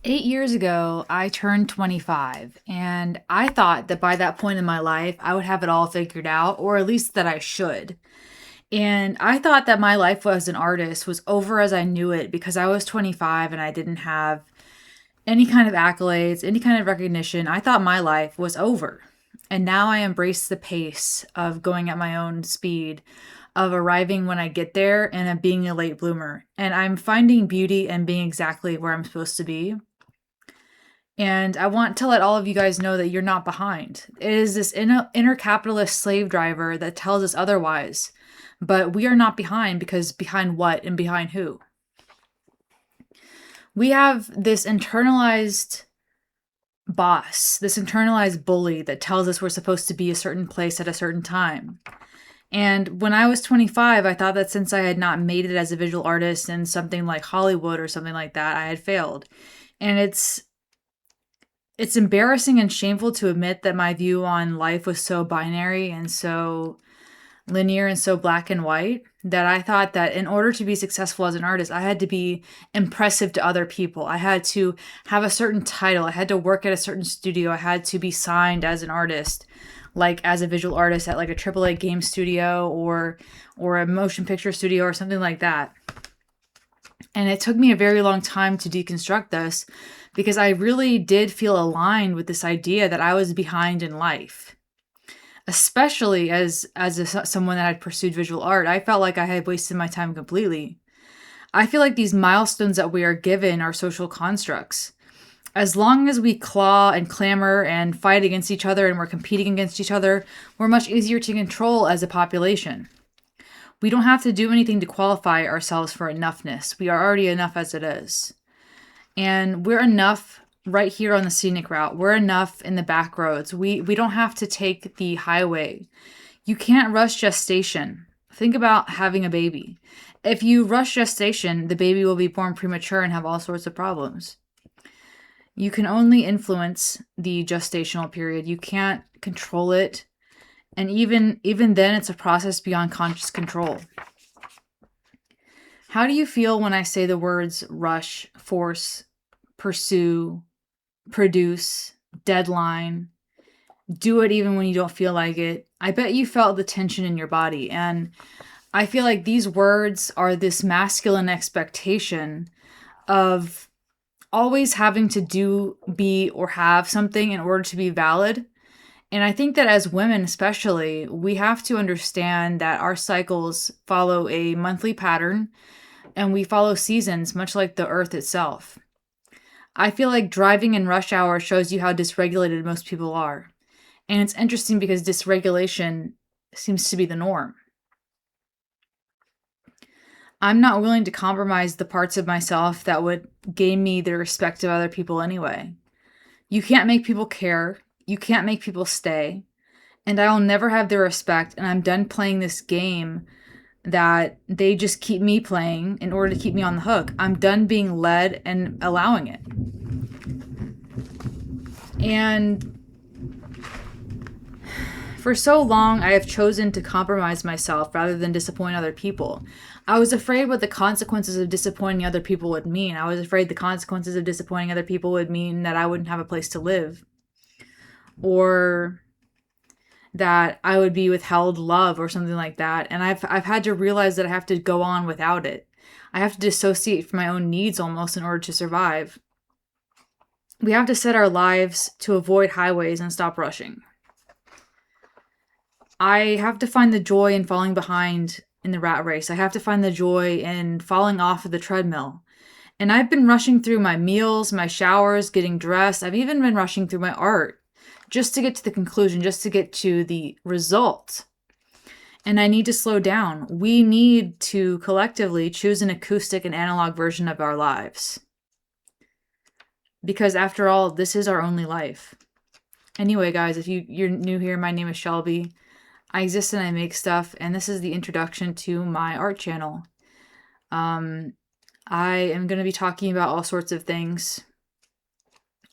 8 years ago, I turned 25, and I thought that by that point in my life, I would have it all figured out, or at least that I should. And I thought that my life as an artist was over as I knew it because I was 25 and I didn't have any kind of accolades, any kind of recognition. I thought my life was over. And now I embrace the pace of going at my own speed, of arriving when I get there, and of being a late bloomer. And I'm finding beauty and being exactly where I'm supposed to be. And I want to let all of you guys know that you're not behind. It is this inner capitalist slave driver that tells us otherwise. But we are not behind, because behind what and behind who? We have this internalized boss, this internalized bully that tells us we're supposed to be a certain place at a certain time. And when I was 25, I thought that since I had not made it as a visual artist in something like Hollywood or something like that, I had failed. And it's embarrassing and shameful to admit that my view on life was so binary and so linear and so black and white, that I thought that in order to be successful as an artist, I had to be impressive to other people. I had to have a certain title. I had to work at a certain studio. I had to be signed as an artist, like as a visual artist at like a AAA game studio or a motion picture studio or something like that. And it took me a very long time to deconstruct this, because I really did feel aligned with this idea that I was behind in life. Especially someone that had pursued visual art, I felt like I had wasted my time completely. I feel like these milestones that we are given are social constructs. As long as we claw and clamor and fight against each other and we're competing against each other, we're much easier to control as a population. We don't have to do anything to qualify ourselves for enoughness. We are already enough as it is. And we're enough right here on the scenic route. We're enough in the back roads. We don't have to take the highway. You can't rush gestation. Think about having a baby. If you rush gestation, the baby will be born premature and have all sorts of problems. You can only influence the gestational period. You can't control it. And even then, it's a process beyond conscious control. How do you feel when I say the words rush, force, pursue, produce, deadline, do it even when you don't feel like it? I bet you felt the tension in your body. And I feel like these words are this masculine expectation of always having to do, be, or have something in order to be valid. And I think that as women, especially, we have to understand that our cycles follow a monthly pattern and we follow seasons, much like the earth itself. I feel like driving in rush hour shows you how dysregulated most people are. And it's interesting because dysregulation seems to be the norm. I'm not willing to compromise the parts of myself that would gain me the respect of other people anyway. You can't make people care. You can't make people stay. And I'll never have their respect. And I'm done playing this game that they just keep me playing in order to keep me on the hook. I'm done being led and allowing it. And for so long, I have chosen to compromise myself rather than disappoint other people. I was afraid what the consequences of disappointing other people would mean. I was afraid the consequences of disappointing other people would mean that I wouldn't have a place to live, or that I would be withheld love or something like that. And I've had to realize that I have to go on without it. I have to dissociate from my own needs almost in order to survive. We have to set our lives to avoid highways and stop rushing. I have to find the joy in falling behind in the rat race. I have to find the joy in falling off of the treadmill. And I've been rushing through my meals, my showers, getting dressed. I've even been rushing through my art just to get to the conclusion, just to get to the result. And I need to slow down. We need to collectively choose an acoustic and analog version of our lives. Because after all, this is our only life. Anyway, guys, if you're new here, my name is Shelby. I exist and I make stuff, and this is the introduction to my art channel. I am going to be talking about all sorts of things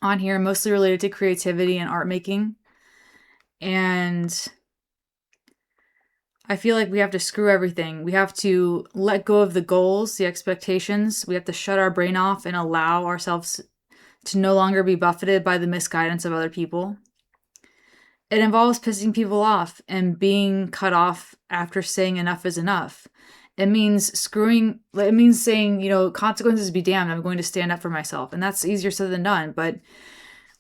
on here, mostly related to creativity and art making. And I feel like we have to screw everything. We have to let go of the goals, the expectations. We have to shut our brain off and allow ourselves to no longer be buffeted by the misguidance of other people. It involves pissing people off and being cut off after saying enough is enough. It means saying, consequences be damned, I'm going to stand up for myself. And that's easier said than done, but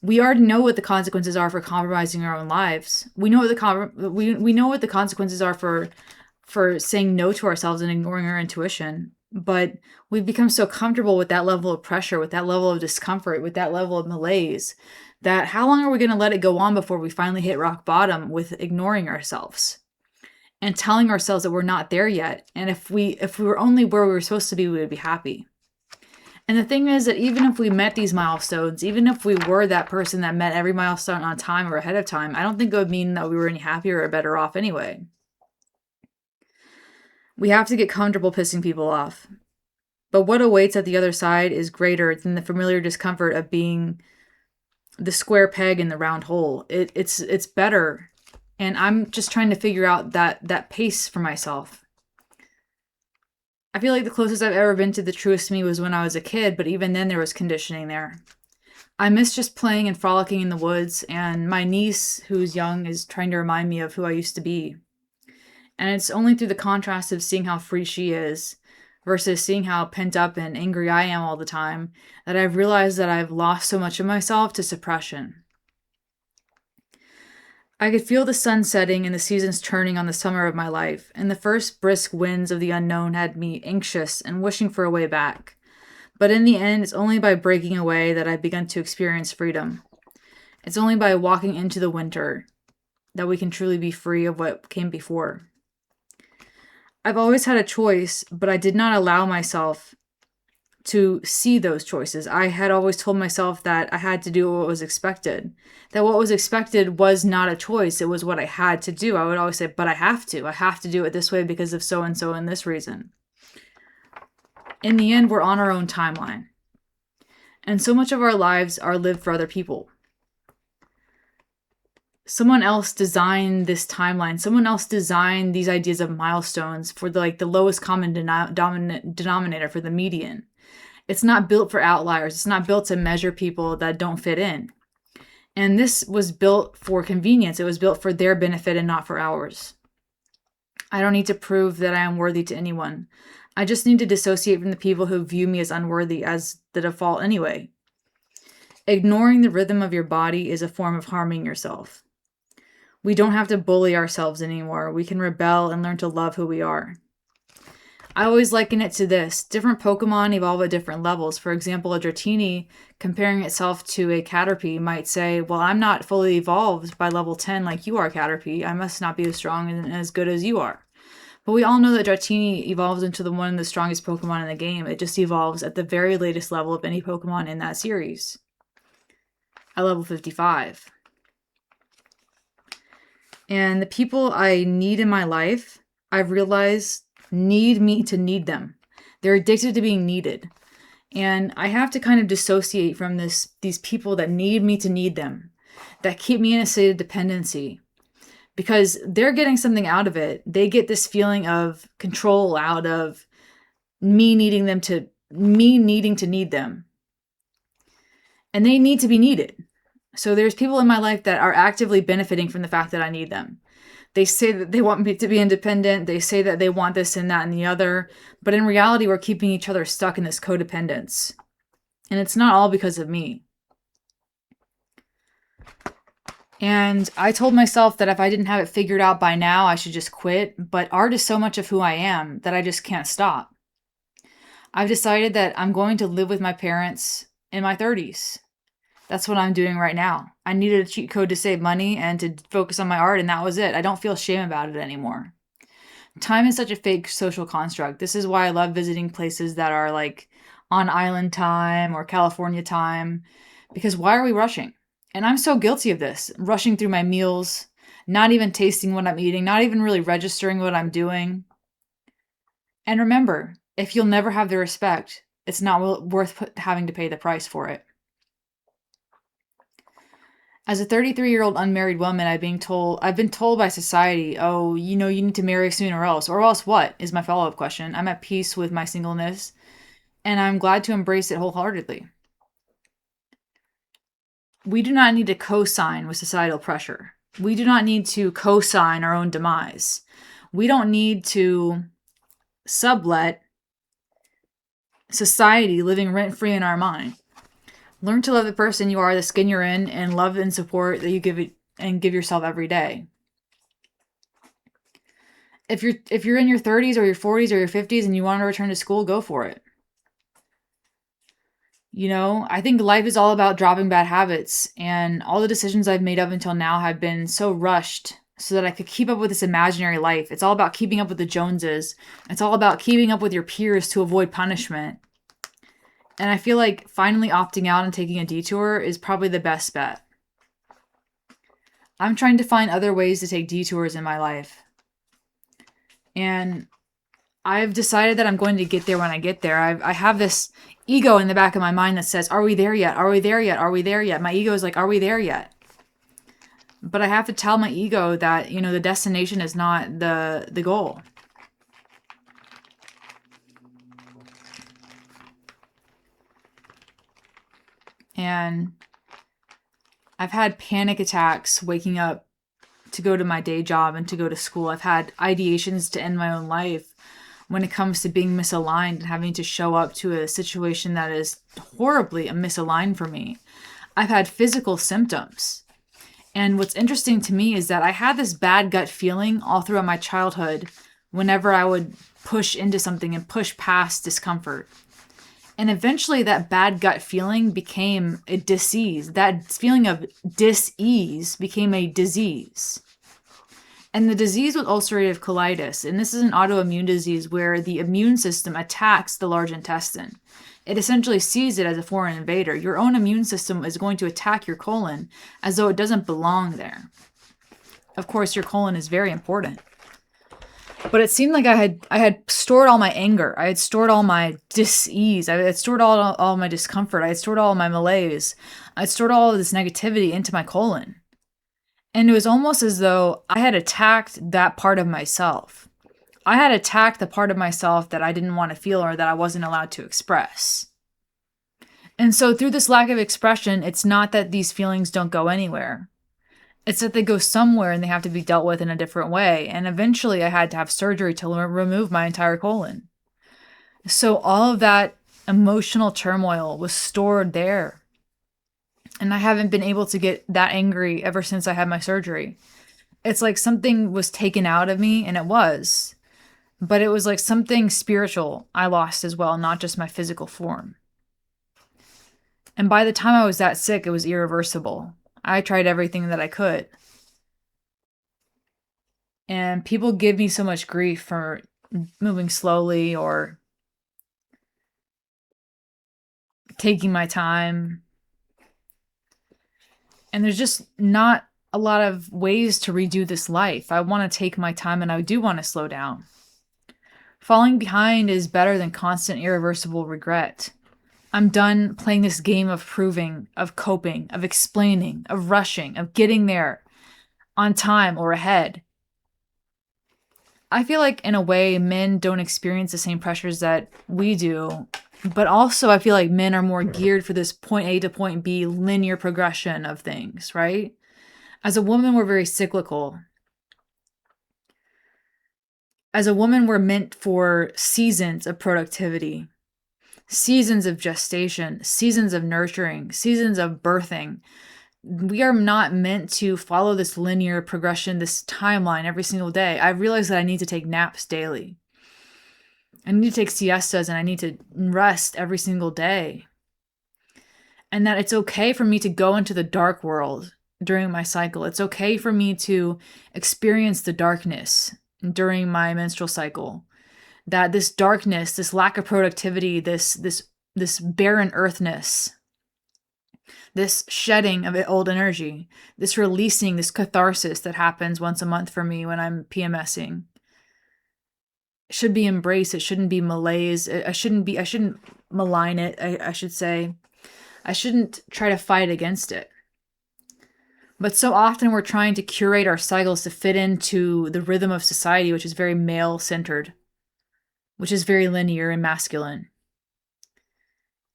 we already know what the consequences are for compromising our own lives. We know what we know what the consequences are for saying no to ourselves and ignoring our intuition. But we've become so comfortable with that level of pressure, with that level of discomfort, with that level of malaise, that how long are we going to let it go on before we finally hit rock bottom with ignoring ourselves and telling ourselves that we're not there yet? And if we were only where we were supposed to be, we would be happy. And the thing is that even if we met these milestones, even if we were that person that met every milestone on time or ahead of time, I don't think it would mean that we were any happier or better off anyway. We have to get comfortable pissing people off. But what awaits at the other side is greater than the familiar discomfort of being the square peg in the round hole. It's better. And I'm just trying to figure out that pace for myself. I feel like the closest I've ever been to the truest me was when I was a kid, but even then there was conditioning there. I miss just playing and frolicking in the woods, and my niece, who's young, is trying to remind me of who I used to be. And it's only through the contrast of seeing how free she is versus seeing how pent up and angry I am all the time that I've realized that I've lost so much of myself to suppression. I could feel the sun setting and the seasons turning on the summer of my life, and the first brisk winds of the unknown had me anxious and wishing for a way back. But in the end, it's only by breaking away that I've begun to experience freedom. It's only by walking into the winter that we can truly be free of what came before. I've always had a choice, but I did not allow myself to see those choices. I had always told myself that I had to do what was expected, that what was expected was not a choice. It was what I had to do. I would always say, but I have to do it this way because of so-and-so and this reason. In the end, we're on our own timeline. And so much of our lives are lived for other people. Someone else designed this timeline. Someone else designed these ideas of milestones for the lowest common denominator, for the median. It's not built for outliers. It's not built to measure people that don't fit in. And this was built for convenience. It was built for their benefit and not for ours. I don't need to prove that I am worthy to anyone. I just need to dissociate from the people who view me as unworthy as the default anyway. Ignoring the rhythm of your body is a form of harming yourself. We don't have to bully ourselves anymore. We can rebel and learn to love who we are. I always liken it to this. Different Pokemon evolve at different levels. For example, a Dratini comparing itself to a Caterpie might say, well, I'm not fully evolved by level 10 like you are, Caterpie. I must not be as strong and as good as you are. But we all know that Dratini evolves into one of the strongest Pokemon in the game. It just evolves at the very latest level of any Pokemon in that series. At level 55. And the people I need in my life, I've realized need me to need them. They're addicted to being needed. And I have to kind of dissociate from these people that need me to need them, that keep me in a state of dependency, because they're getting something out of it. They get this feeling of control out of me needing to need them. And they need to be needed. So there's people in my life that are actively benefiting from the fact that I need them. They say that they want me to be independent. They say that they want this and that and the other. But in reality, we're keeping each other stuck in this codependence. And it's not all because of me. And I told myself that if I didn't have it figured out by now, I should just quit. But art is so much of who I am that I just can't stop. I've decided that I'm going to live with my parents in my 30s. That's what I'm doing right now. I needed a cheat code to save money and to focus on my art, and that was it. I don't feel shame about it anymore. Time is such a fake social construct. This is why I love visiting places that are like on island time or California time, because why are we rushing? And I'm so guilty of this, rushing through my meals, not even tasting what I'm eating, not even really registering what I'm doing. And remember, if you'll never have the respect, it's not worth having to pay the price for it. As a 33-year-old unmarried woman, I've been told by society, oh, you need to marry soon or else. Or else what is my follow-up question. I'm at peace with my singleness, and I'm glad to embrace it wholeheartedly. we do not need to co-sign with societal pressure. We do not need to co-sign our own demise. We don't need to sublet society living rent-free in our mind. Learn to love the person you are, the skin you're in, and love and support that you give it and give yourself every day. If you're in your 30s or your 40s or your 50s and you want to return to school, go for it. You know, I think life is all about dropping bad habits, and all the decisions I've made up until now have been so rushed so that I could keep up with this imaginary life. It's all about keeping up with the Joneses. It's all about keeping up with your peers to avoid punishment. And I feel like finally opting out and taking a detour is probably the best bet. I'm trying to find other ways to take detours in my life. And I've decided that I'm going to get there when I get there. I have this ego in the back of my mind that says, are we there yet? Are we there yet? Are we there yet? My ego is like, are we there yet? But I have to tell my ego that, you know, the destination is not the goal. And I've had panic attacks waking up to go to my day job and to go to school. I've had ideations to end my own life when it comes to being misaligned and having to show up to a situation that is horribly misaligned for me. I've had physical symptoms. And what's interesting to me is that I had this bad gut feeling all throughout my childhood whenever I would push into something and push past discomfort. And eventually that bad gut feeling became a disease. That feeling of dis-ease became a disease. And the disease was ulcerative colitis. And this is an autoimmune disease where the immune system attacks the large intestine. It essentially sees it as a foreign invader. Your own immune system is going to attack your colon as though it doesn't belong there. Of course, your colon is very important. But it seemed like I had stored all my anger. I had stored all my dis-ease. I had stored all my discomfort. I had stored all my malaise. I had stored all of this negativity into my colon. And it was almost as though I had attacked that part of myself. I had attacked the part of myself that I didn't want to feel or that I wasn't allowed to express. And so through this lack of expression, it's not that these feelings don't go anywhere. It's that they go somewhere and they have to be dealt with in a different way. And eventually I had to have surgery to remove my entire colon. So all of that emotional turmoil was stored there. And I haven't been able to get that angry ever since I had my surgery. It's like something was taken out of me, and it was. But it was like something spiritual I lost as well, not just my physical form. And by the time I was that sick, it was irreversible. I tried everything that I could. And people give me so much grief for moving slowly or taking my time. And there's just not a lot of ways to redo this life. I want to take my time and I do want to slow down. Falling behind is better than constant irreversible regret. I'm done playing this game of proving, of coping, of explaining, of rushing, of getting there on time or ahead. I feel like in a way men don't experience the same pressures that we do, but also I feel like men are more geared for this point A to point B linear progression of things, right? As a woman, we're very cyclical. As a woman, we're meant for seasons of productivity, seasons of gestation, seasons of nurturing, seasons of birthing. We are not meant to follow this linear progression, this timeline every single day. I realized that I need to take naps daily. I need to take siestas and I need to rest every single day. And that it's okay for me to go into the dark world during my cycle. It's okay for me to experience the darkness during my menstrual cycle. That this darkness, this lack of productivity, this barren earthness, this shedding of old energy, this releasing, this catharsis that happens once a month for me when I'm PMSing, should be embraced. It shouldn't be malaise. I shouldn't malign it. I should say, I shouldn't try to fight against it. But so often we're trying to curate our cycles to fit into the rhythm of society, which is very male-centered, which is very linear and masculine.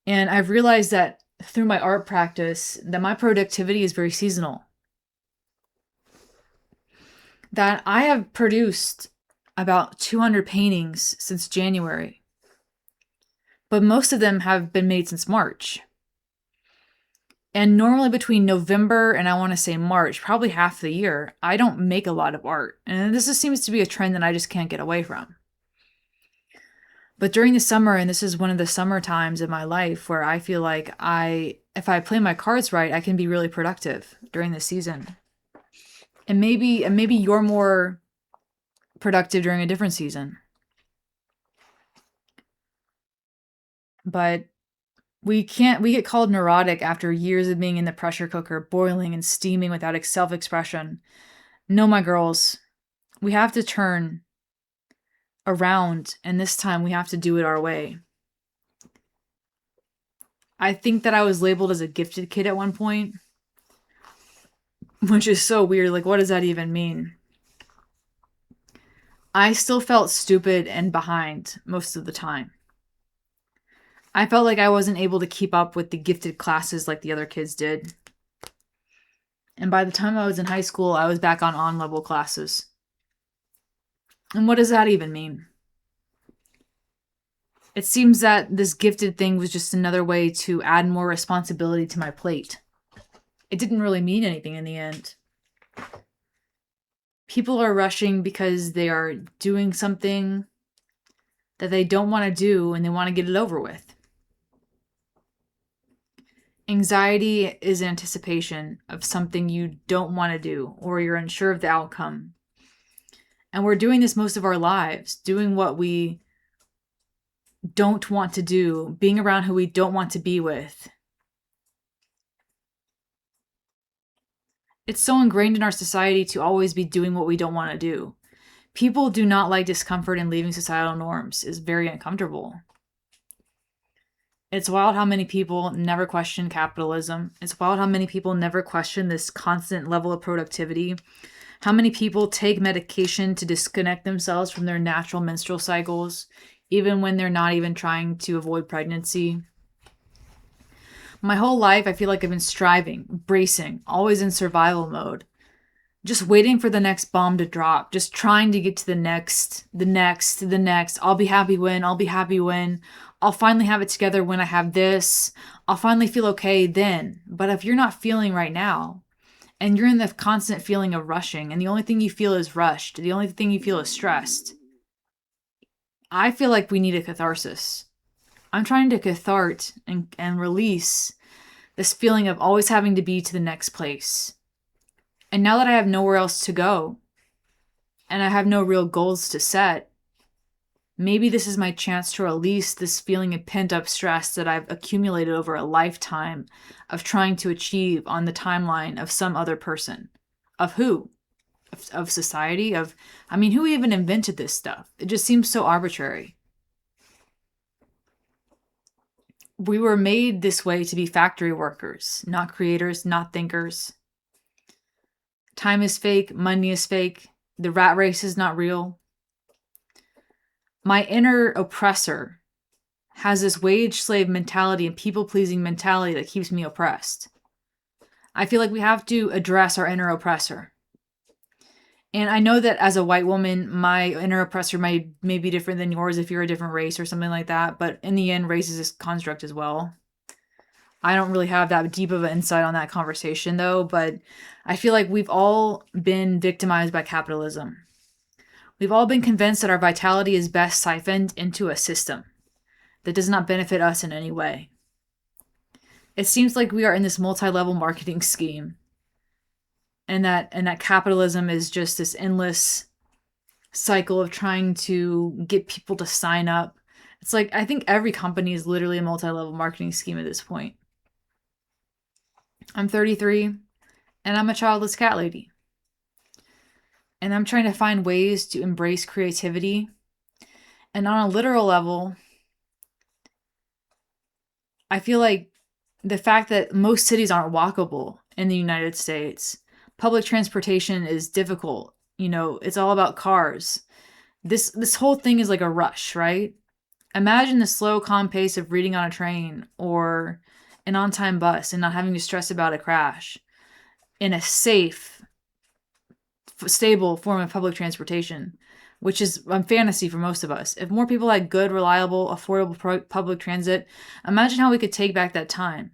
And I've realized that through my art practice that my productivity is very seasonal. That I have produced about 200 paintings since January, but most of them have been made since March. And normally between November and I want to say March, probably half the year, I don't make a lot of art. And this just seems to be a trend that I just can't get away from. But during the summer, and this is one of the summer times in my life where I feel like if I play my cards right, I can be really productive during the season. And maybe you're more productive during a different season. But we get called neurotic after years of being in the pressure cooker, boiling and steaming without self-expression. No, my girls, we have to turn around, and this time we have to do it our way. I think that I was labeled as a gifted kid at one point, which is so weird. Like, what does that even mean? I still felt stupid and behind most of the time. I felt like I wasn't able to keep up with the gifted classes like the other kids did. And by the time I was in high school, I was back on level classes. And what does that even mean? It seems that this gifted thing was just another way to add more responsibility to my plate. It didn't really mean anything in the end. People are rushing because they are doing something that they don't want to do and they want to get it over with. Anxiety is anticipation of something you don't want to do or you're unsure of the outcome. And we're doing this most of our lives, doing what we don't want to do, being around who we don't want to be with. It's so ingrained in our society to always be doing what we don't want to do. People do not like discomfort, and leaving societal norms is very uncomfortable. It's wild how many people never question capitalism. It's wild how many people never question this constant level of productivity. How many people take medication to disconnect themselves from their natural menstrual cycles, even when they're not even trying to avoid pregnancy. My whole life, I feel like I've been striving, bracing, always in survival mode. Just waiting for the next bomb to drop, just trying to get to the next. I'll be happy when, I'll finally have it together when I have this. I'll finally feel okay then. But if you're not feeling right now, and you're in the constant feeling of rushing, and the only thing you feel is rushed, the only thing you feel is stressed, I feel like we need a catharsis. I'm trying to cathart and release this feeling of always having to be to the next place. And now that I have nowhere else to go, and I have no real goals to set, maybe this is my chance to release this feeling of pent-up stress that I've accumulated over a lifetime of trying to achieve on the timeline of some other person. Of who? Of society? Who even invented this stuff? It just seems so arbitrary. We were made this way to be factory workers, not creators, not thinkers. Time is fake, money is fake, the rat race is not real. My inner oppressor has this wage slave mentality and people-pleasing mentality that keeps me oppressed. I feel like we have to address our inner oppressor. And I know that as a white woman, my inner oppressor may be different than yours if you're a different race or something like that. But in the end, race is a construct as well. I don't really have that deep of an insight on that conversation, though. But I feel like we've all been victimized by capitalism. We've all been convinced that our vitality is best siphoned into a system that does not benefit us in any way. It seems like we are in this multi-level marketing scheme. And that capitalism is just this endless cycle of trying to get people to sign up. It's like, I think every company is literally a multi-level marketing scheme at this point. I'm 33, and I'm a childless cat lady. And I'm trying to find ways to embrace creativity. And on a literal level, I feel like the fact that most cities aren't walkable in the United States, public transportation is difficult. It's all about cars. This whole thing is like a rush, right? Imagine the slow, calm pace of reading on a train or an on-time bus and not having to stress about a crash in a safe, stable form of public transportation, which is a fantasy for most of us. If more people had good, reliable, affordable public transit, imagine how we could take back that time,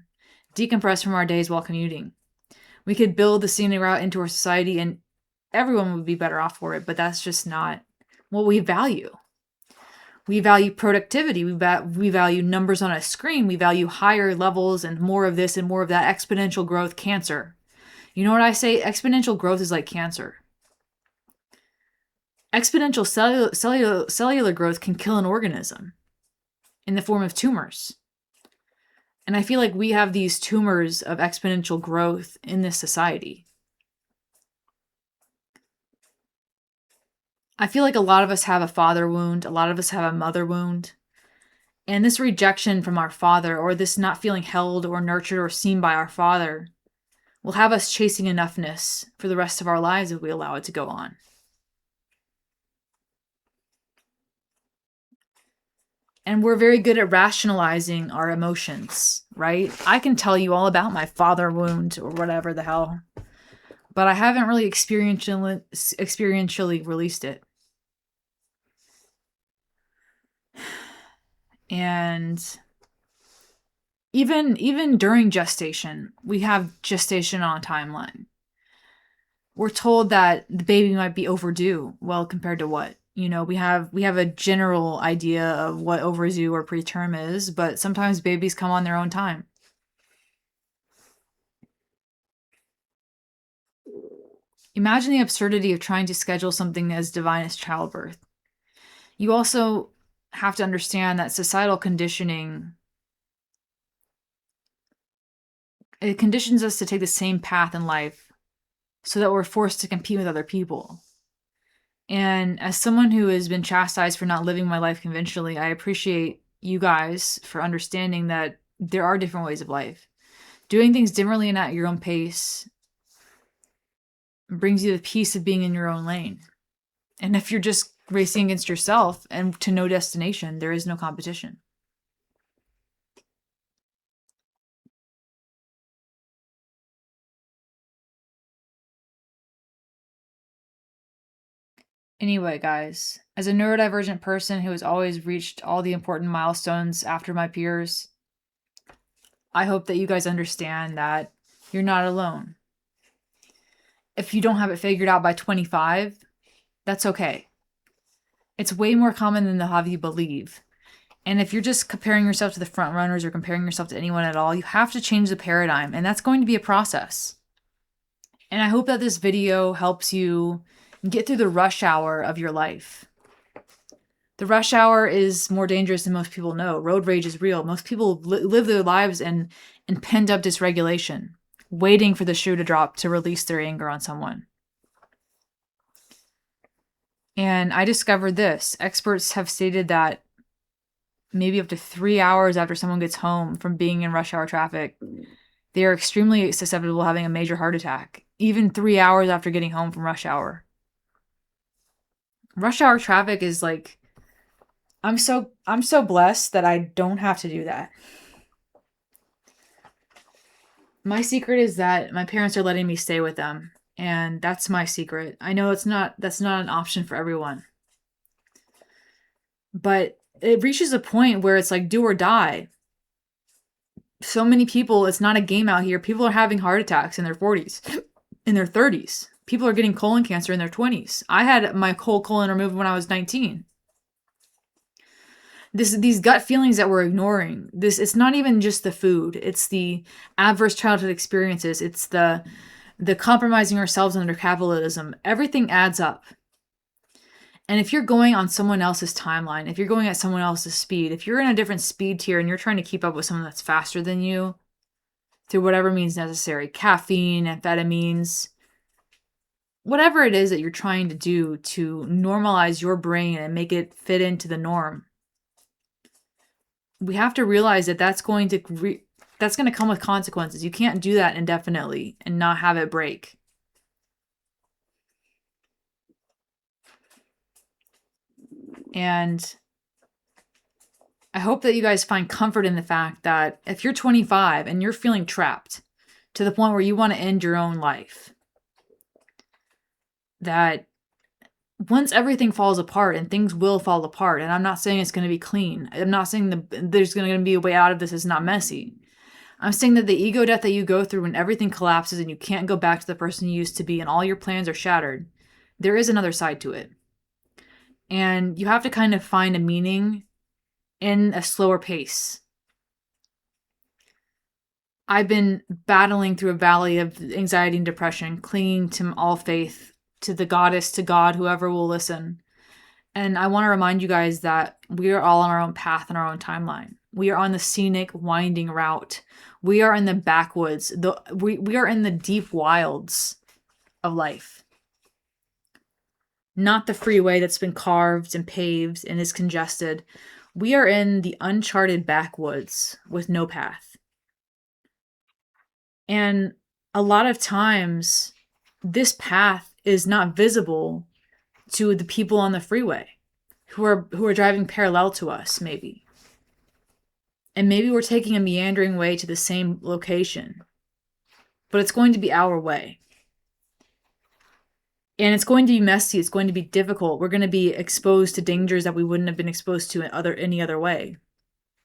decompress from our days while commuting. We could build the scenic route into our society and everyone would be better off for it, but that's just not what we value. We value productivity. We value numbers on a screen. We value higher levels and more of this and more of that. Exponential growth, cancer. You know what I say? Exponential growth is like cancer. Exponential cellular growth can kill an organism in the form of tumors. And I feel like we have these tumors of exponential growth in this society. I feel like a lot of us have a father wound, a lot of us have a mother wound. And this rejection from our father, or this not feeling held or nurtured or seen by our father, will have us chasing enoughness for the rest of our lives if we allow it to go on. And we're very good at rationalizing our emotions, right? I can tell you all about my father wound or whatever the hell, but I haven't really experientially released it. And even during gestation, we have gestation on a timeline. We're told that the baby might be overdue. Well, compared to what? You know, we have a general idea of what overdue or preterm is, but sometimes babies come on their own time. Imagine the absurdity of trying to schedule something as divine as childbirth. You also have to understand that societal conditioning, it conditions us to take the same path in life so that we're forced to compete with other people. And as someone who has been chastised for not living my life conventionally, I appreciate you guys for understanding that there are different ways of life. Doing things differently and at your own pace brings you the peace of being in your own lane. And if you're just racing against yourself and to no destination, there is no competition. Anyway, guys, as a neurodivergent person who has always reached all the important milestones after my peers, I hope that you guys understand that you're not alone. If you don't have it figured out by 25, that's okay. It's way more common than they'll have you believe. And if you're just comparing yourself to the front runners or comparing yourself to anyone at all, you have to change the paradigm, and that's going to be a process. And I hope that this video helps you get through the rush hour of your life. The rush hour is more dangerous than most people know. Road rage is real. Most people live their lives in pent up dysregulation, waiting for the shoe to drop to release their anger on someone. And I discovered this. Experts have stated that maybe up to 3 hours after someone gets home from being in rush hour traffic, they are extremely susceptible to having a major heart attack, even 3 hours after getting home from rush hour. Rush hour traffic is like, I'm so blessed that I don't have to do that. My secret is that my parents are letting me stay with them, and that's my secret. I know that's not an option for everyone. But it reaches a point where it's like do or die. So many people, it's not a game out here. People are having heart attacks in their 40s, in their 30s. People are getting colon cancer in their 20s. I had my whole colon removed when I was 19. These gut feelings that we're ignoring. It's not even just the food. It's the adverse childhood experiences. It's the compromising ourselves under capitalism. Everything adds up. And if you're going on someone else's timeline, if you're going at someone else's speed, if you're in a different speed tier and you're trying to keep up with someone that's faster than you through whatever means necessary, caffeine, amphetamines, whatever it is that you're trying to do to normalize your brain and make it fit into the norm, we have to realize that that's going to come with consequences. You can't do that indefinitely and not have it break. And I hope that you guys find comfort in the fact that if you're 25 and you're feeling trapped to the point where you want to end your own life, that once everything falls apart, and things will fall apart, and I'm not saying it's going to be clean. I'm not saying there's going to be a way out of this. It's not messy. I'm saying that the ego death that you go through when everything collapses and you can't go back to the person you used to be and all your plans are shattered, there is another side to it. And you have to kind of find a meaning in a slower pace. I've been battling through a valley of anxiety and depression, clinging to all faith, to the goddess, to God, whoever will listen. And I want to remind you guys that we are all on our own path and our own timeline. We are on the scenic, winding route. We are in the backwoods. We are in the deep wilds of life. Not the freeway that's been carved and paved and is congested. We are in the uncharted backwoods with no path. And a lot of times, this path is not visible to the people on the freeway who are driving parallel to us, maybe. And maybe we're taking a meandering way to the same location, but it's going to be our way. And it's going to be messy. It's going to be difficult. We're going to be exposed to dangers that we wouldn't have been exposed to any other way.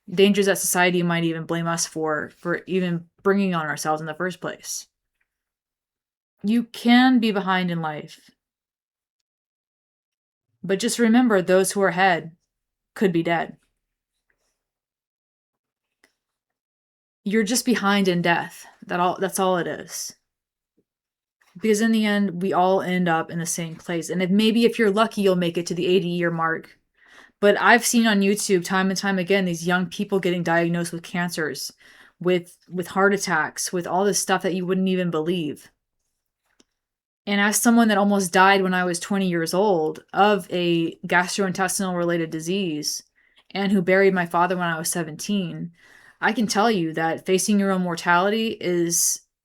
Dangers that society might even blame us for even bringing on ourselves in the first place. You can be behind in life. But just remember, those who are ahead could be dead. You're just behind in death. That's all it is. Because in the end, we all end up in the same place. And if you're lucky, you'll make it to the 80-year mark. But I've seen on YouTube time and time again these young people getting diagnosed with cancers, with heart attacks, with all this stuff that you wouldn't even believe. And as someone that almost died when I was 20 years old of a gastrointestinal related disease, and who buried my father when I was 17, I can tell you that facing your own mortality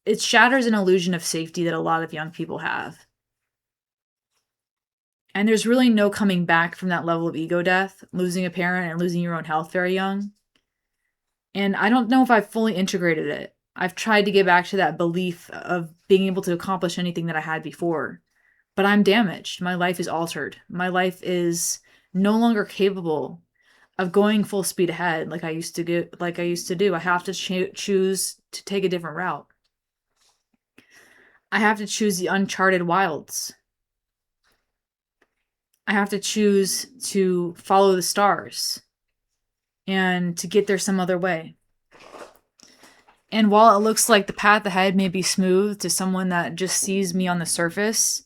it shatters an illusion of safety that a lot of young people have. And there's really no coming back from that level of ego death, losing a parent and losing your own health very young. And I don't know if I've fully integrated it. I've tried to get back to that belief of being able to accomplish anything that I had before. But I'm damaged. My life is altered. My life is no longer capable of going full speed ahead like I used to do. I have to choose to take a different route. I have to choose the uncharted wilds. I have to choose to follow the stars and to get there some other way. And while it looks like the path ahead may be smooth to someone that just sees me on the surface,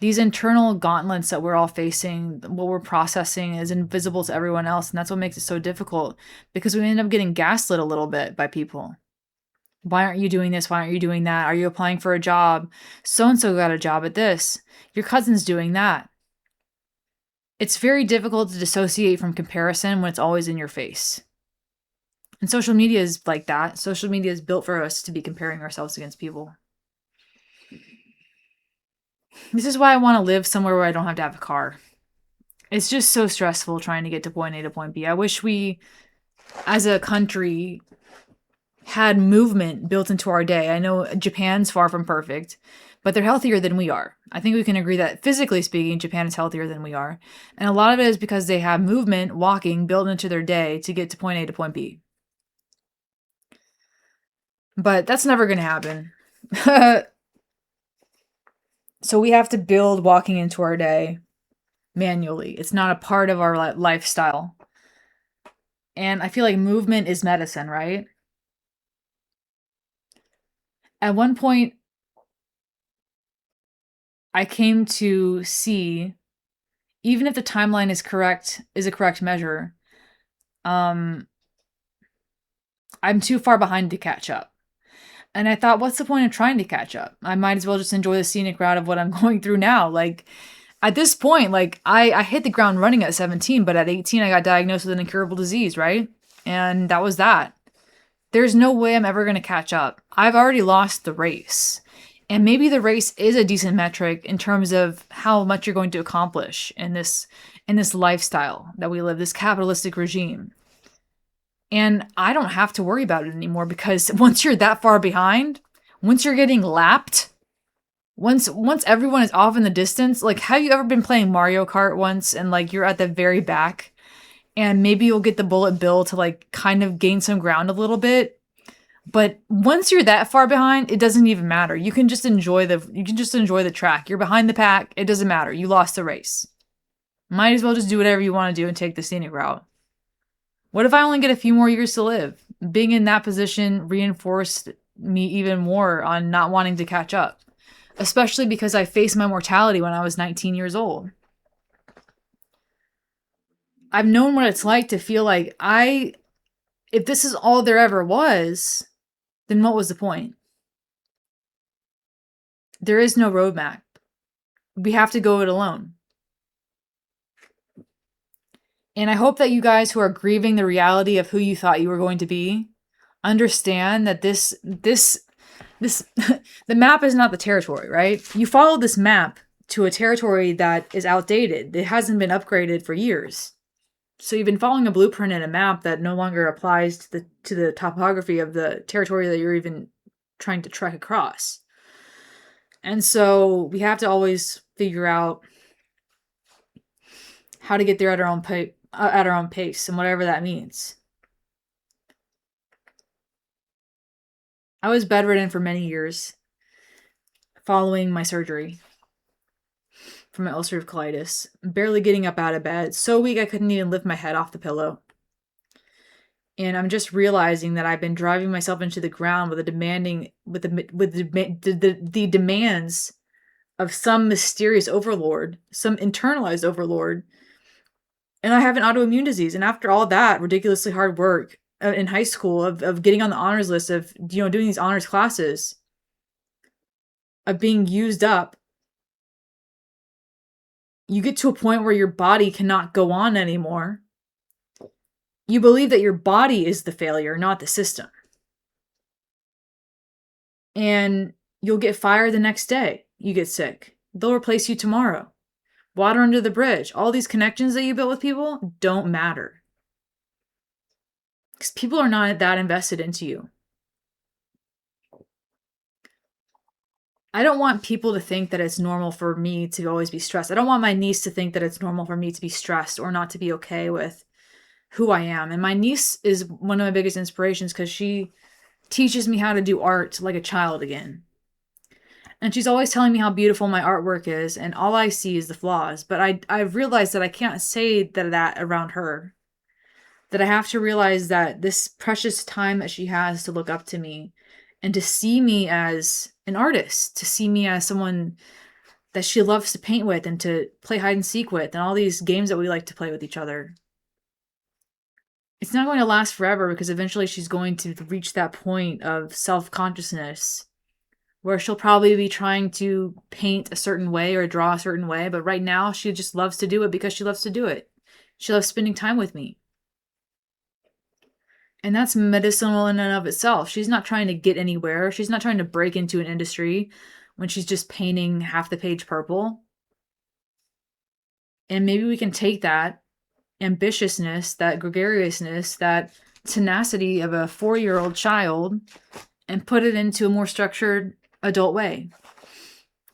these internal gauntlets that we're all facing, what we're processing, is invisible to everyone else. And that's what makes it so difficult, because we end up getting gaslit a little bit by people. Why aren't you doing this? Why aren't you doing that? Are you applying for a job? So-and-so got a job at this. Your cousin's doing that. It's very difficult to dissociate from comparison when it's always in your face. And social media is like that. Social media is built for us to be comparing ourselves against people. This is why I want to live somewhere where I don't have to have a car. It's just so stressful trying to get to point A to point B. I wish we, as a country, had movement built into our day. I know Japan's far from perfect, but they're healthier than we are. I think we can agree that physically speaking, Japan is healthier than we are. And a lot of it is because they have movement, walking, built into their day to get to point A to point B. But that's never going to happen. So we have to build walking into our day manually. It's not a part of our lifestyle. And I feel like movement is medicine, right? At one point, I came to see, even if the timeline is a correct measure, I'm too far behind to catch up. And I thought, what's the point of trying to catch up? I might as well just enjoy the scenic route of what I'm going through now. Like, at this point, like, I hit the ground running at 17, but at 18, I got diagnosed with an incurable disease, right? And that was that. There's no way I'm ever going to catch up. I've already lost the race. And maybe the race is a decent metric in terms of how much you're going to accomplish in this lifestyle that we live, this capitalistic regime. And I don't have to worry about it anymore, because once you're that far behind, once you're getting lapped, once everyone is off in the distance, like, have you ever been playing Mario Kart once and like you're at the very back and maybe you'll get the bullet bill to like kind of gain some ground a little bit? But once you're that far behind, it doesn't even matter. You can just enjoy the track. You're behind the pack. It doesn't matter. You lost the race. Might as well just do whatever you want to do and take the scenic route. What if I only get a few more years to live? Being in that position reinforced me even more on not wanting to catch up, especially because I faced my mortality when I was 19 years old. I've known what it's like to feel like if this is all there ever was, then what was the point? There is no roadmap. We have to go it alone. And I hope that you guys who are grieving the reality of who you thought you were going to be understand that the map is not the territory, right? You follow this map to a territory that is outdated. It hasn't been upgraded for years. So you've been following a blueprint and a map that no longer applies to the topography of the territory that you're even trying to trek across. And so we have to always figure out how to get there at our own pace, and whatever that means. I was bedridden for many years following my surgery from my ulcerative colitis, barely getting up out of bed, so weak I couldn't even lift my head off the pillow. And I'm just realizing that I've been driving myself into the ground with the demands of some mysterious overlord, some internalized overlord. And I have an autoimmune disease. And after all that ridiculously hard work in high school of getting on the honors list, of, doing these honors classes, of being used up, you get to a point where your body cannot go on anymore. You believe that your body is the failure, not the system. And you'll get fired the next day. You get sick. They'll replace you tomorrow. Water under the bridge. All these connections that you built with people don't matter. Because people are not that invested into you. I don't want people to think that it's normal for me to always be stressed. I don't want my niece to think that it's normal for me to be stressed or not to be okay with who I am. And my niece is one of my biggest inspirations because she teaches me how to do art like a child again. And she's always telling me how beautiful my artwork is, and all I see is the flaws. But I've realized that I can't say that around her. That I have to realize that this precious time that she has to look up to me and to see me as an artist, to see me as someone that she loves to paint with and to play hide and seek with, and all these games that we like to play with each other. It's not going to last forever, because eventually she's going to reach that point of self-consciousness where she'll probably be trying to paint a certain way or draw a certain way. But right now, she just loves to do it because she loves to do it. She loves spending time with me. And that's medicinal in and of itself. She's not trying to get anywhere. She's not trying to break into an industry when she's just painting half the page purple. And maybe we can take that ambitiousness, that gregariousness, that tenacity of a 4-year-old child and put it into a more structured adult way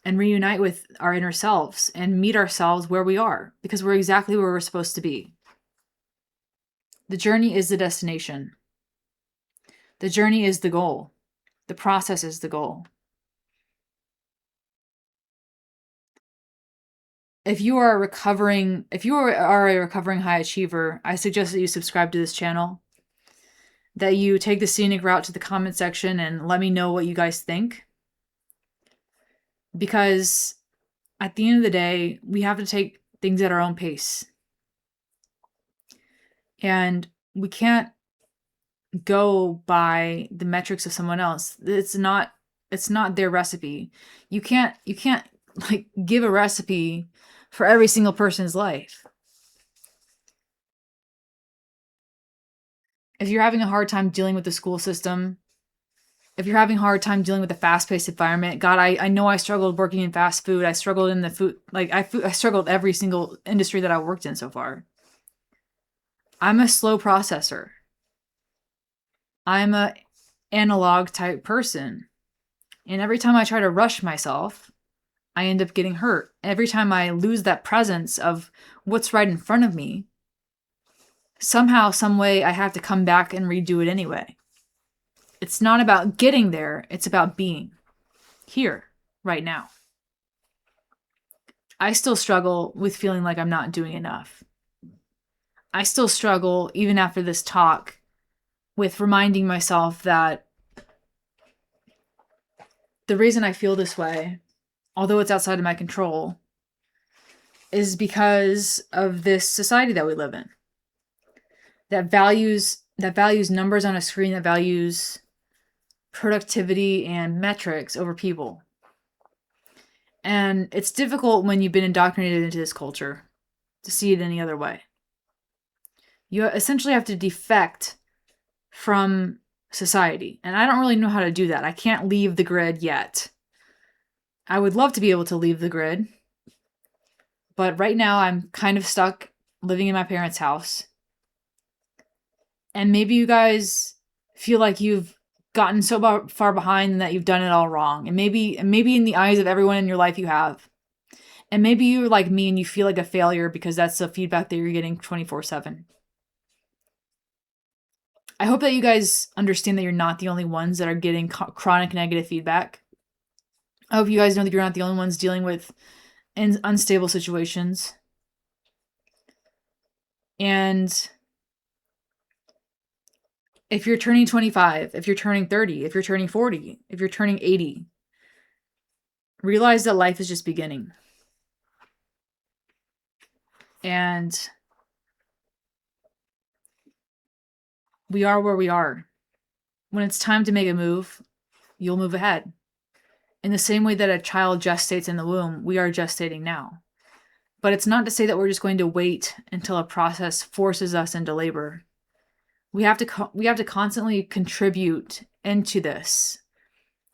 and reunite with our inner selves and meet ourselves where we are, because we're exactly where we're supposed to be. The journey is the destination. The journey is the goal. The process is the goal. If you are a recovering high achiever, I suggest that you subscribe to this channel, that you take the scenic route to the comment section and let me know what you guys think. Because at the end of the day, we have to take things at our own pace. And we can't go by the metrics of someone else. It's not their recipe. You can't like give a recipe for every single person's life. If you're having a hard time dealing with the school system, if you're having a hard time dealing with the fast-paced environment, God, I know I struggled working in fast food. I struggled in the food, I struggled every single industry that I worked in so far. I'm a slow processor. I'm a analog type person. And every time I try to rush myself, I end up getting hurt. Every time I lose that presence of what's right in front of me, somehow, some way, I have to come back and redo it anyway. It's not about getting there, it's about being here, right now. I still struggle with feeling like I'm not doing enough. I still struggle, even after this talk, with reminding myself that the reason I feel this way, although it's outside of my control, is because of this society that we live in. That values numbers on a screen, that values productivity and metrics over people. And it's difficult when you've been indoctrinated into this culture to see it any other way. You essentially have to defect from society. And I don't really know how to do that. I can't leave the grid yet. I would love to be able to leave the grid. But right now I'm kind of stuck living in my parents' house. And maybe you guys feel like you've gotten so far behind that you've done it all wrong. And maybe in the eyes of everyone in your life you have. And maybe you're like me and you feel like a failure because that's the feedback that you're getting 24/7. I hope that you guys understand that you're not the only ones that are getting chronic negative feedback. I hope you guys know that you're not the only ones dealing with unstable situations. And if you're turning 25, if you're turning 30, if you're turning 40, if you're turning 80, realize that life is just beginning. And we are where we are. When it's time to make a move, you'll move ahead. In the same way that a child gestates in the womb, we are gestating now. But it's not to say that we're just going to wait until a process forces us into labor. We have to constantly contribute into this.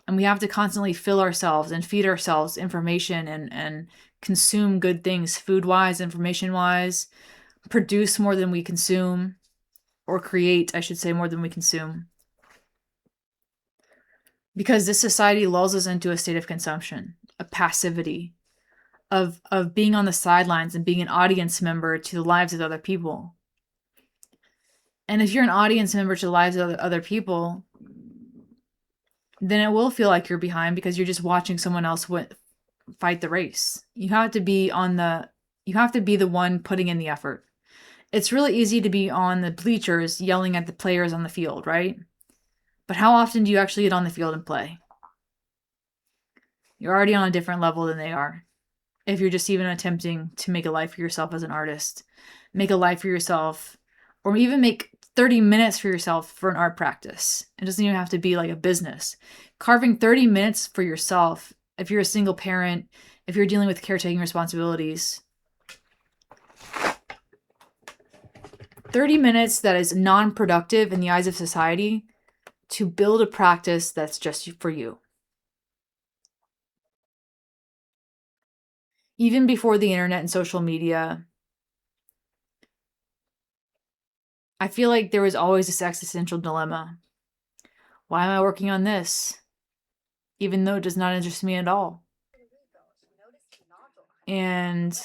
And we have to constantly fill ourselves and feed ourselves information and consume good things, food-wise, information-wise, produce more than we consume, or create, I should say, more than we consume. Because this society lulls us into a state of consumption, a passivity, of being on the sidelines and being an audience member to the lives of other people. And if you're an audience member to the lives of other people, then it will feel like you're behind because you're just watching someone else fight the race. You have to be the one putting in the effort. It's really easy to be on the bleachers yelling at the players on the field, right? But how often do you actually get on the field and play? You're already on a different level than they are. If you're just even attempting to make a life for yourself as an artist, make a life for yourself, or even make 30 minutes for yourself for an art practice. It doesn't even have to be like a business. Carving 30 minutes for yourself, if you're a single parent, if you're dealing with caretaking responsibilities, 30 minutes that is non-productive in the eyes of society to build a practice that's just for you. Even before the internet and social media, I feel like there was always this existential dilemma. Why am I working on this? Even though it does not interest me at all. And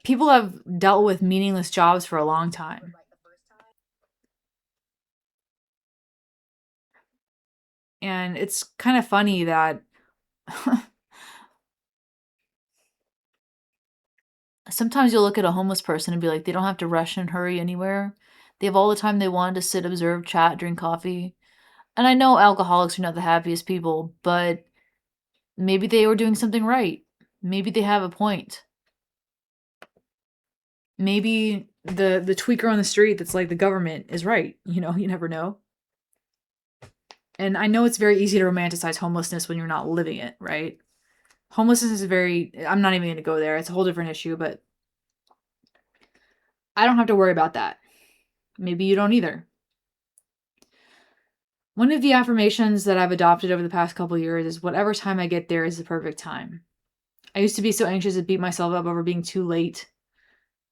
people have dealt with meaningless jobs for a long time. And it's kind of funny that sometimes you'll look at a homeless person and be like, they don't have to rush and hurry anywhere. They have all the time they want to sit, observe, chat, drink coffee. And I know alcoholics are not the happiest people, but maybe they were doing something right. Maybe they have a point. Maybe the tweaker on the street that's like the government is right. You never know. And I know it's very easy to romanticize homelessness when you're not living it, right? Homelessness is I'm not even going to go there. It's a whole different issue, but I don't have to worry about that. Maybe you don't either. One of the affirmations that I've adopted over the past couple years is whatever time I get there is the perfect time. I used to be so anxious to beat myself up over being too late.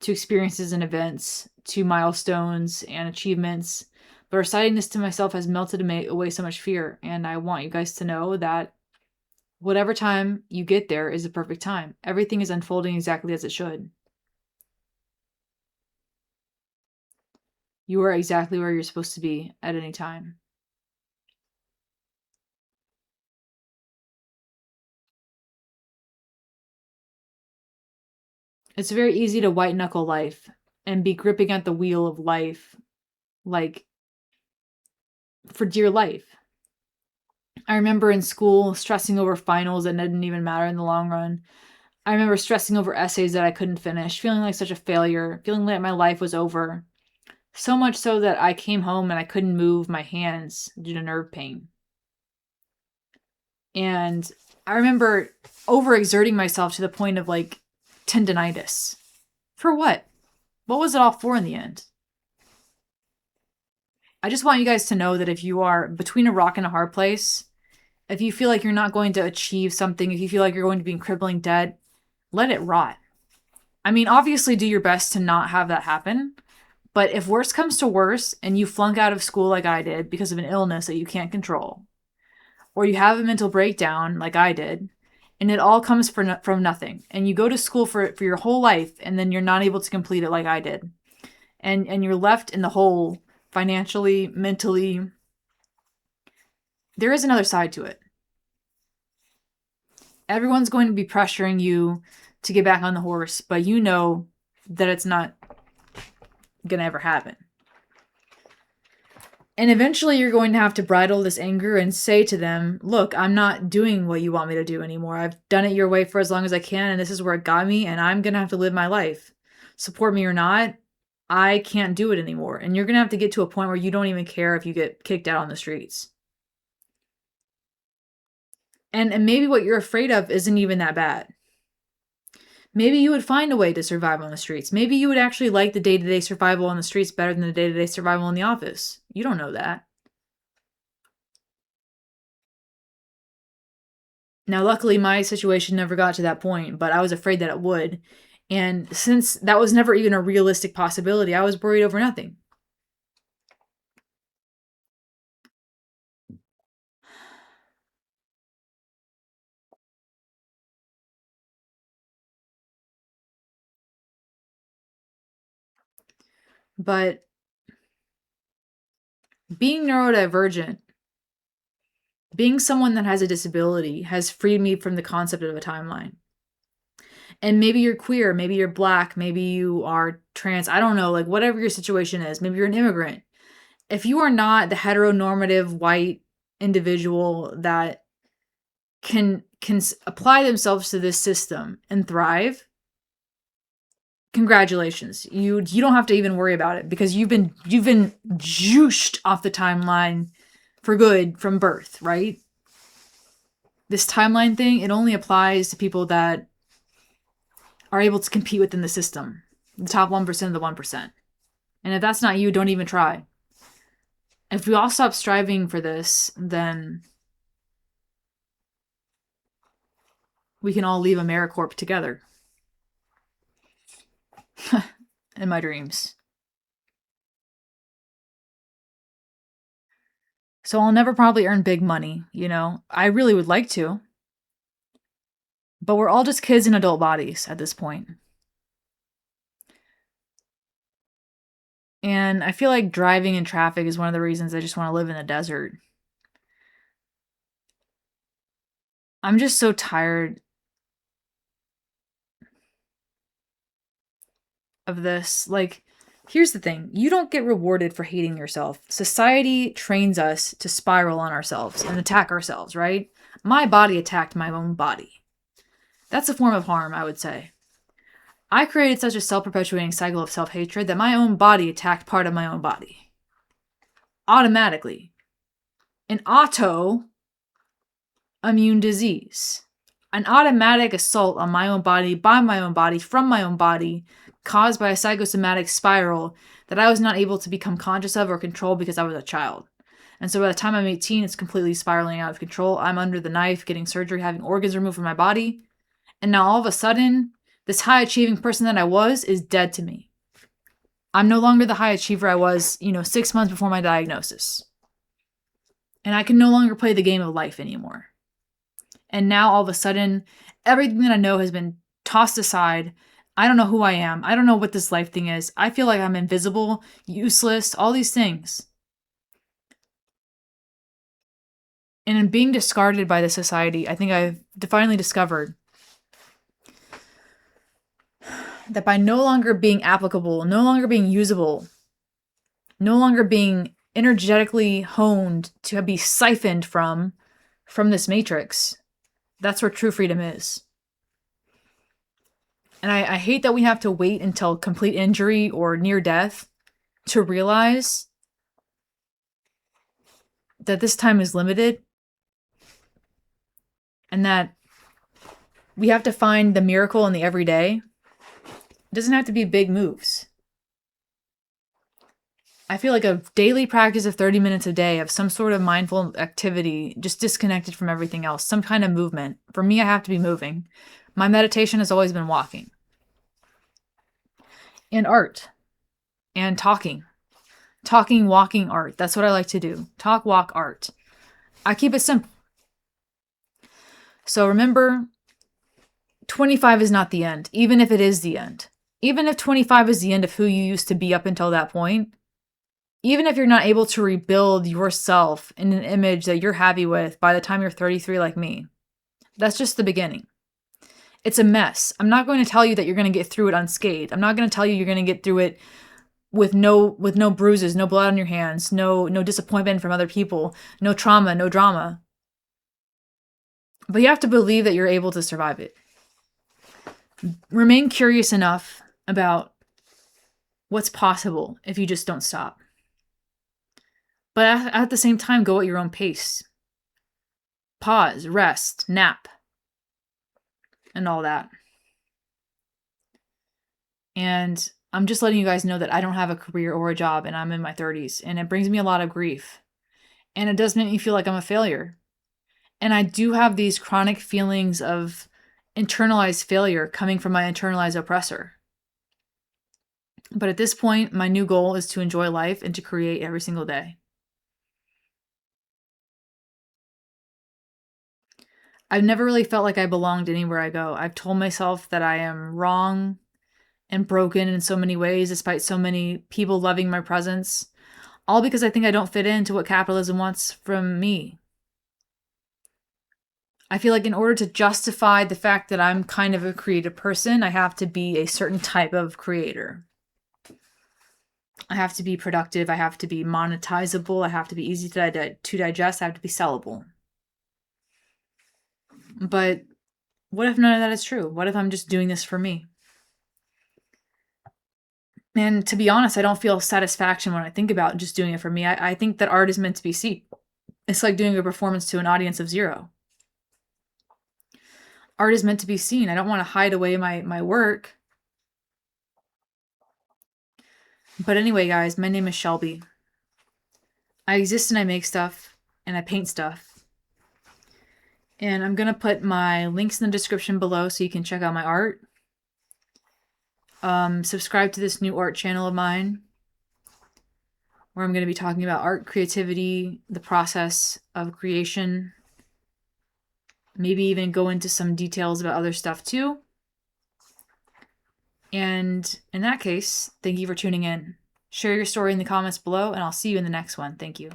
to experiences and events, to milestones and achievements. But reciting this to myself has melted away so much fear. And I want you guys to know that whatever time you get there is the perfect time. Everything is unfolding exactly as it should. You are exactly where you're supposed to be at any time. It's very easy to white knuckle life and be gripping at the wheel of life, like, for dear life. I remember in school stressing over finals that didn't even matter in the long run. I remember stressing over essays that I couldn't finish, feeling like such a failure, feeling like my life was over. So much so that I came home and I couldn't move my hands due to nerve pain. And I remember overexerting myself to the point of like tendinitis. For what? What was it all for in the end? I just want you guys to know that if you are between a rock and a hard place, if you feel like you're not going to achieve something, if you feel like you're going to be in crippling debt, let it rot. I mean, obviously do your best to not have that happen. But if worse comes to worse and you flunk out of school like I did because of an illness that you can't control, or you have a mental breakdown like I did, and it all comes from nothing, and you go to school for your whole life and then you're not able to complete it like I did, and you're left in the hole financially, mentally, there is another side to it. Everyone's going to be pressuring you to get back on the horse, but you know that it's not gonna ever happen. And eventually you're going to have to bridle this anger and say to them, look, I'm not doing what you want me to do anymore. I've done it your way for as long as I can, and this is where it got me, and I'm gonna have to live my life. Support me or not, I can't do it anymore. And you're gonna have to get to a point where you don't even care if you get kicked out on the streets. And maybe what you're afraid of isn't even that bad. Maybe you would find a way to survive on the streets. Maybe you would actually like the day-to-day survival on the streets better than the day-to-day survival in the office. You don't know that. Now, luckily, my situation never got to that point, but I was afraid that it would. And since that was never even a realistic possibility, I was worried over nothing. But being neurodivergent, being someone that has a disability, has freed me from the concept of a timeline. And maybe you're queer, maybe you're black, maybe you are trans, I don't know, like whatever your situation is, maybe you're an immigrant. If you are not the heteronormative white individual that can apply themselves to this system and thrive, congratulations. You don't have to even worry about it because you've been juiced off the timeline for good from birth, right? This timeline thing, it only applies to people that are able to compete within the system. The top 1% of the 1%. And if that's not you, don't even try. If we all stop striving for this, then we can all leave AmeriCorps together. In my dreams. So I'll never probably earn big money, you know? I really would like to. But we're all just kids in adult bodies at this point. And I feel like driving in traffic is one of the reasons I just want to live in the desert. I'm just so tired of this. Like, here's the thing. You don't get rewarded for hating yourself. Society trains us to spiral on ourselves and attack ourselves, right? My body attacked my own body. That's a form of harm, I would say. I created such a self-perpetuating cycle of self-hatred that my own body attacked part of my own body. Automatically. An autoimmune disease. An automatic assault on my own body, by my own body, from my own body, caused by a psychosomatic spiral that I was not able to become conscious of or control because I was a child. And so by the time I'm 18, it's completely spiraling out of control. I'm under the knife, getting surgery, having organs removed from my body. And now all of a sudden, This high achieving person that I was is dead to me. I'm no longer the high achiever I was, 6 months before my diagnosis. And I can no longer play the game of life anymore. And now all of a sudden, everything that I know has been tossed aside. I don't know who I am. I don't know what this life thing is. I feel like I'm invisible, useless, all these things. And in being discarded by this society, I think I've finally discovered that by no longer being applicable, no longer being usable, no longer being energetically honed to be siphoned from this matrix, that's where true freedom is. And I hate that we have to wait until complete injury or near death to realize that this time is limited and that we have to find the miracle in the everyday. It doesn't have to be big moves. I feel like a daily practice of 30 minutes a day of some sort of mindful activity, just disconnected from everything else, some kind of movement. For me, I have to be moving. My meditation has always been walking. And art. And talking. Talking, walking, art. That's what I like to do. Talk, walk, art. I keep it simple. So remember, 25 is not the end, even if it is the end. Even if 25 is the end of who you used to be up until that point, even if you're not able to rebuild yourself in an image that you're happy with by the time you're 33 like me, that's just the beginning. It's a mess. I'm not going to tell you that you're going to get through it unscathed. I'm not going to tell you you're going to get through it with no bruises, no blood on your hands, no disappointment from other people, no trauma, no drama. But you have to believe that you're able to survive it. Remain curious enough about what's possible if you just don't stop. But at the same time, go at your own pace. Pause, rest, nap, and all that. And I'm just letting you guys know that I don't have a career or a job and I'm in my 30s, and it brings me a lot of grief. And it does make me feel like I'm a failure. And I do have these chronic feelings of internalized failure coming from my internalized oppressor. But at this point, my new goal is to enjoy life and to create every single day. I've never really felt like I belonged anywhere I go. I've told myself that I am wrong and broken in so many ways, despite so many people loving my presence, all because I think I don't fit into what capitalism wants from me. I feel like in order to justify the fact that I'm kind of a creative person, I have to be a certain type of creator. I have to be productive. I have to be monetizable. I have to be easy to digest. I have to be sellable. But what if none of that is true? What if I'm just doing this for me? And to be honest, I don't feel satisfaction when I think about just doing it for me. I think that art is meant to be seen. It's like doing a performance to an audience of 0. Art is meant to be seen. I don't want to hide away my work. But anyway, guys, my name is Shelby. I exist and I make stuff and I paint stuff. And I'm going to put my links in the description below so you can check out my art. Subscribe to this new art channel of mine, where I'm going to be talking about art, creativity, the process of creation, maybe even go into some details about other stuff too. And in that case, thank you for tuning in. Share your story in the comments below, and I'll see you in the next one. Thank you.